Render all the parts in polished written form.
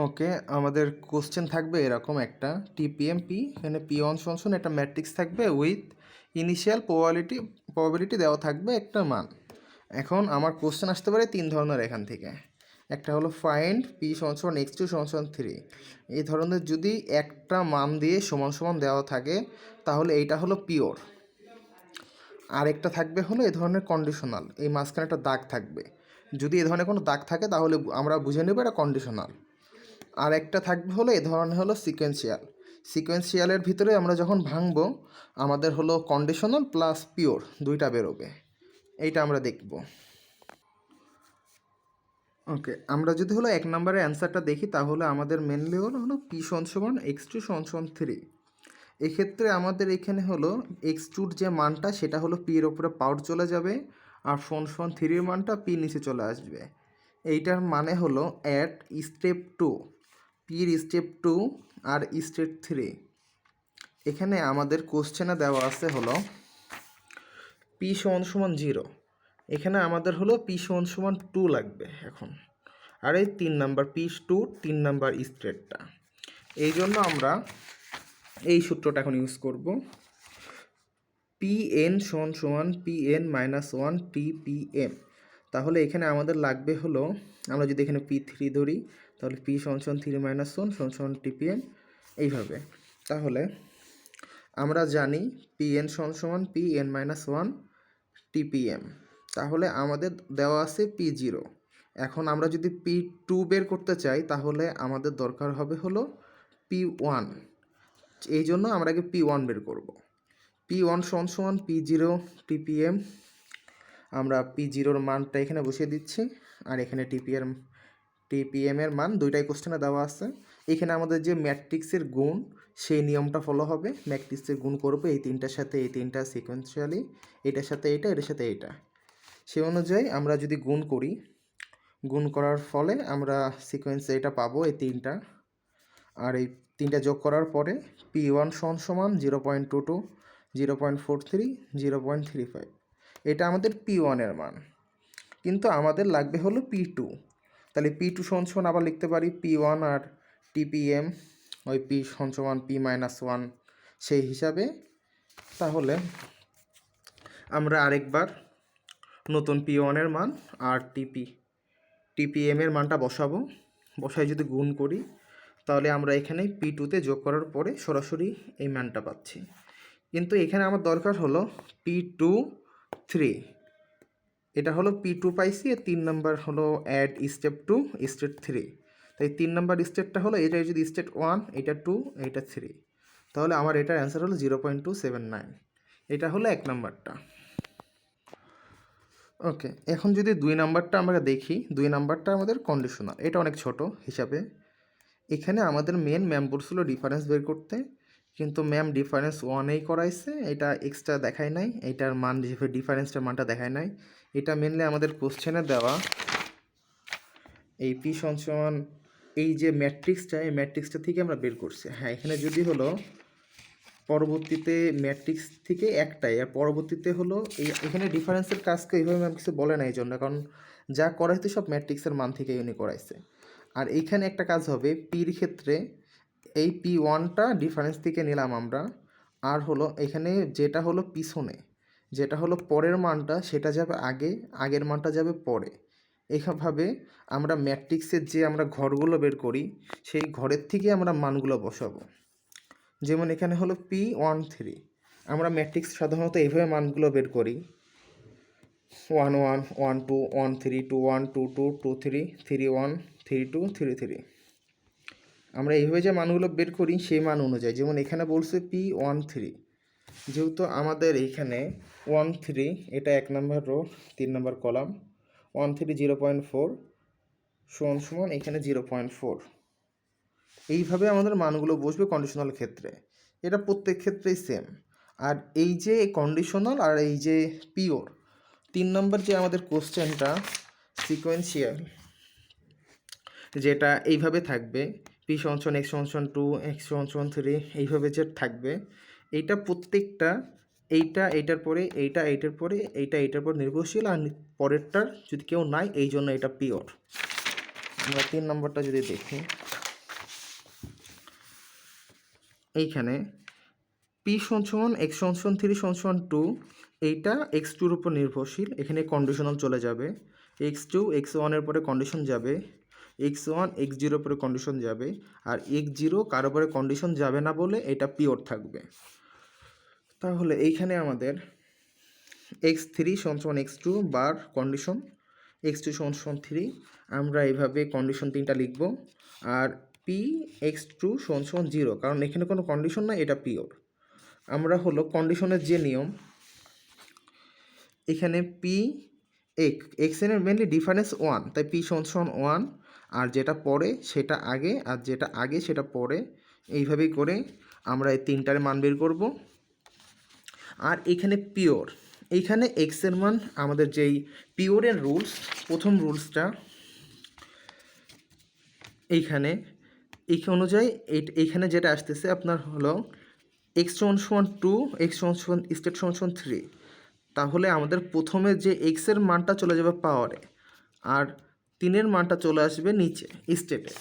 ওকে, আমাদের কোশ্চেন থাকবে এরকম একটা টিপিএম পি, এখানে পি ওয়ান সমান একটা ম্যাট্রিক্স থাকবে উইথ ইনিশিয়াল প্রবাবিলিটি দেওয়া থাকবে একটা মান। এখন আমার কোশ্চেন আসতে পারে তিন ধরনের এখান থেকে। একটা হলো ফাইন্ড পি সমান এক্স টু সমান 3। এই ধরনের যদি একটা মান দিয়ে সমান সমান দেওয়া থাকে তাহলে এইটা হলো পিওর। আরেকটা থাকবে হলো এই ধরনের কন্ডিশনাল, এই মাঝখানে একটা দাগ থাকবে। যদি এ ধরনের কোনো দাগ থাকে তাহলে আমরা বুঝে নেব এটা কন্ডিশনাল। আর একটা থাকবে হলো এ ধরনের হলো সিকোয়েন্সিয়ালের ভিতরে আমরা যখন ভাঙবো আমাদের হলো কন্ডিশনাল প্লাস পিওর দুইটা বেরোবে, এইটা আমরা দেখব। ওকে, আমরা যদি হলো এক নম্বরের অ্যান্সারটা দেখি তাহলে আমাদের মেনলি হলো পি সমান এক্স টু সমান 3। এক্ষেত্রে আমাদের এখানে হলো এক্স টুর যে মানটা সেটা হলো পি এর ওপরে পাওয়ার চলে যাবে, আর সমান 3-এর মানটা পি নিচে চলে আসবে। এইটার মানে হলো অ্যাট স্টেপ 2, পির স্টেপ 2 আর স্টেপ 3। এখানে আমাদের কোশ্চেনে দেওয়া আছে হলো পি সমান 0, এখানে আমাদের হলো পি সমান 2 লাগবে এখন। আর এই 3 নাম্বার পি 2 3 নাম্বার স্টেটটা, এই জন্য আমরা এই সূত্রটা এখন ইউজ করব। পি এন সমান পি এন মাইনাস 1 টিপিএম। তাহলে এখানে আমাদের লাগবে হলো, আমরা যদি এখানে P3 ধরি তাহলে পি সমান 3 মাইনাস 1 সমান টিপিএম এইভাবে। তাহলে আমরা জানি পি এন সমান পি এন মাইনাস 1 টিপিএম। তাহলে আমাদের দেওয়া আছে P0। এখন আমরা যদি P2 বের করতে চাই তাহলে আমাদের দরকার হবে হলো P1। এই জন্য আমরা আগে P1 বের করব। P1 সমান P0 টিপিএম। আমরা P0-র মানটা এখানে বসিয়ে দিচ্ছি, আর এখানে টিপিএমের মান দুইটাই কোশ্চেনে দেওয়া আছে। এখানে আমাদের যে ম্যাট্রিক্সের গুণ সেই নিয়মটা ফলো হবে। ম্যাট্রিক্সের গুণ করবে এই তিনটার সাথে এই তিনটা সিকোয়েন্সিয়ালি, এটার সাথে এইটা, এটার সাথে এইটা। সেই অনুযায়ী আমরা যদি গুণ করি, গুণ করার ফলে আমরা সিকোয়েন্সে এটা পাবো এই তিনটা, আর এই তিনটা যোগ করার পরে P1 সমান 0.22, 0.43, 0.35। এটা আমাদের P1-এর মান। কিন্তু আমাদের লাগবে হলো P2। তাহলে P2 সমান আবার লিখতে পারি P1 আর টিপিএম ওই P সমান P-1 সেই হিসাবে। তাহলে আমরা আরেকবার নতুন P1-এর মান আর টিপিএমের মানটা বসাই যদি গুণ করি তাহলে আমরা এখানে P2-তে যোগ করার পরে সরাসরি এই মানটা পাচ্ছি। কিন্তু এখানে আমার দরকার হলো P2 3। এটা হলো P2 পাইছি, আর 3 নাম্বার হলো অ্যাড স্টেপ 2 স্টেপ 3। তাই 3 নাম্বার স্টেপটা হলো এটা, যদি স্টেপ 1 এটা 2 এটা 3, তাহলে আমার এটার অ্যান্সার হলো 0.279। এটা হলো এক নাম্বারটা। ওকে, এখন যদি 2 নাম্বারটা আমরা দেখি, 2 নাম্বারটা আমাদের কন্ডিশনাল, এটা অনেক ছোট হিসাবে। এখানে আমাদের ম্যাম বলছিল ডিফারেন্স বের করতে, কিন্তু ম্যাম ডিফারেন্স 1-এই করাইছে, এটা এক্সট্রা দেখায় নাই, এটার মান হিসেবে ডিফারেন্সটার মানটা দেখায় নাই। এটা মেনলি আমাদের কোশ্চেনে দেওয়া এই পি সমান এই যে ম্যাট্রিক্সটা, এই ম্যাট্রিক্সটা থেকে আমরা বের করছি। হ্যাঁ, এখানে যদি হলো পরবর্তীতে ম্যাট্রিক্স থেকে একটাই, আর পরবর্তীতে হলো এখানে ডিফারেন্সের কাজকে এইভাবে ম্যাম কিছু বলে না, এই জন্য, কারণ যা করাইতে সব ম্যাট্রিক্সের মান থেকে উনি করাইছে। আর এইখানে একটা কাজ হবে পির ক্ষেত্রে, এই P1টা ডিফারেন্স থেকে নিলাম আমরা, আর হলো এখানে যেটা হলো পিছনে, যেটা হলো পরের মানটা সেটা যাবে আগে, আগের মানটা যাবে পরে। এইভাবে আমরা ম্যাট্রিক্সের যে আমরা ঘরগুলো বের করি সেই ঘরের থেকে আমরা মানগুলো বসাবো। যেমন এখানে হলো P13, আমরা ম্যাট্রিক্স সাধারণত এইভাবে মানগুলো বের করি 1 1 1 2 1 3 2 1 2 2 2 3 3 1 3 2 3 3। আমরা এইভাবে যে মানগুলো বের করি সেই মান অনুযায়ী, যেমন এখানে বলছে P13, যেহেতু আমাদের এইখানে 13 এটা 1 নম্বর রো 3 নম্বর কলাম, 13 0.4 সমান এখানে 0.4। এইভাবে আমাদের মানগুলো বসবে কন্ডিশনাল ক্ষেত্রে, এটা প্রত্যেক ক্ষেত্রেই সেম। আর এই যে কন্ডিশনাল আর এই যে পিওর, 3 নম্বর যে আমাদের কোশ্চেনটা সিকোয়েন্সিয়াল, যেটা এইভাবে থাকবে পি সমান এক্স সমান 2 এক্স সমান 3 এইভাবে যে থাকবে, এইটা প্রত্যেকটা এইটার পরে এইটার পরে এইটার পর নির্ভরশীল, আর পরেরটার যদি কেউ নাই, এই জন্য এটা পিওর। আমরা 3 নম্বরটা যদি দেখি, এইখানে পি সমান এক্স সমান 3 সমান 2, এইটা এক্স টুর উপর নির্ভরশীল, এখানে কন্ডিশনাল চলে যাবে, এক্স টু এক্স ওয়ানের পরে কন্ডিশন যাবে, এক্স ওয়ান এক্স জিরোর পরে কন্ডিশন যাবে, আর এক্স জিরো কারো পরে কন্ডিশন যাবে না বলে এটা পিওর থাকবে। তাহলে এইখানে আমাদের এক্স থ্রি সমান এক্স টু বার কন্ডিশন এক্স টু সমান 3, আমরা এইভাবে কন্ডিশন 3টা লিখব। আর পি এক্স টু সমান 0, কারণ এখানে কোনো কন্ডিশন না, এটা পিওর। আমরা হলো কন্ডিশনের যে নিয়ম, এখানে পি এক্স এর মেনলি ডিফারেন্স 1, তাই পি সমান 1, আর যেটা পরে সেটা আগে, আর যেটা আগে সেটা পরে, এইভাবেই করে আমরা এই 3টার মান বের করব। আর এখানে পিওর, এইখানে এক্সের মান আমাদের যেই পিওরের রুলস, প্রথম রুলসটা এইখানে এই অনুযায়ী এইখানে যেটা আসতেছে আপনার হলো এক্স সমান 2 এক্স সমান স্টেট সমান 3, তাহলে আমাদের প্রথমে যে এক্সের মানটা চলে যাবে পাওয়ারে, আর 3-এর মানটা চলে আসবে নিচে স্টেটে।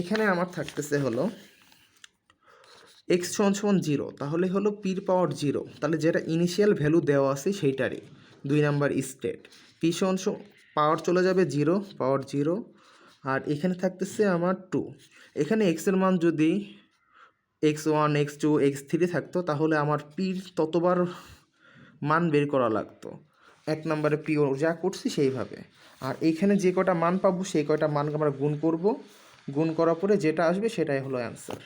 এখানে আমার থাকতেছে হলো এক্স সমান 0, তাহলে হলো পির পাওয়ার 0, তাহলে যেটা ইনিশিয়াল ভ্যালু দেওয়া আছে সেইটারই 2 নাম্বার স্টেট। পি সমান পাওয়ার চলে যাবে 0, পাওয়ার 0, আর এখানে থাকতেছে আমার 2। এখানে এক্সের মান যদি x one x two x three থাকতো, তাহলে আমার পির ততবার মান বের করা লাগতো। 1 নম্বরে পিওর যা করছি সেইভাবে। আর এইখানে যে কটা মান পাবো সেই কয়টা মানকে আমরা গুণ করব, গুণ করার পরে যেটা আসবে সেটাই হলো অ্যান্সার।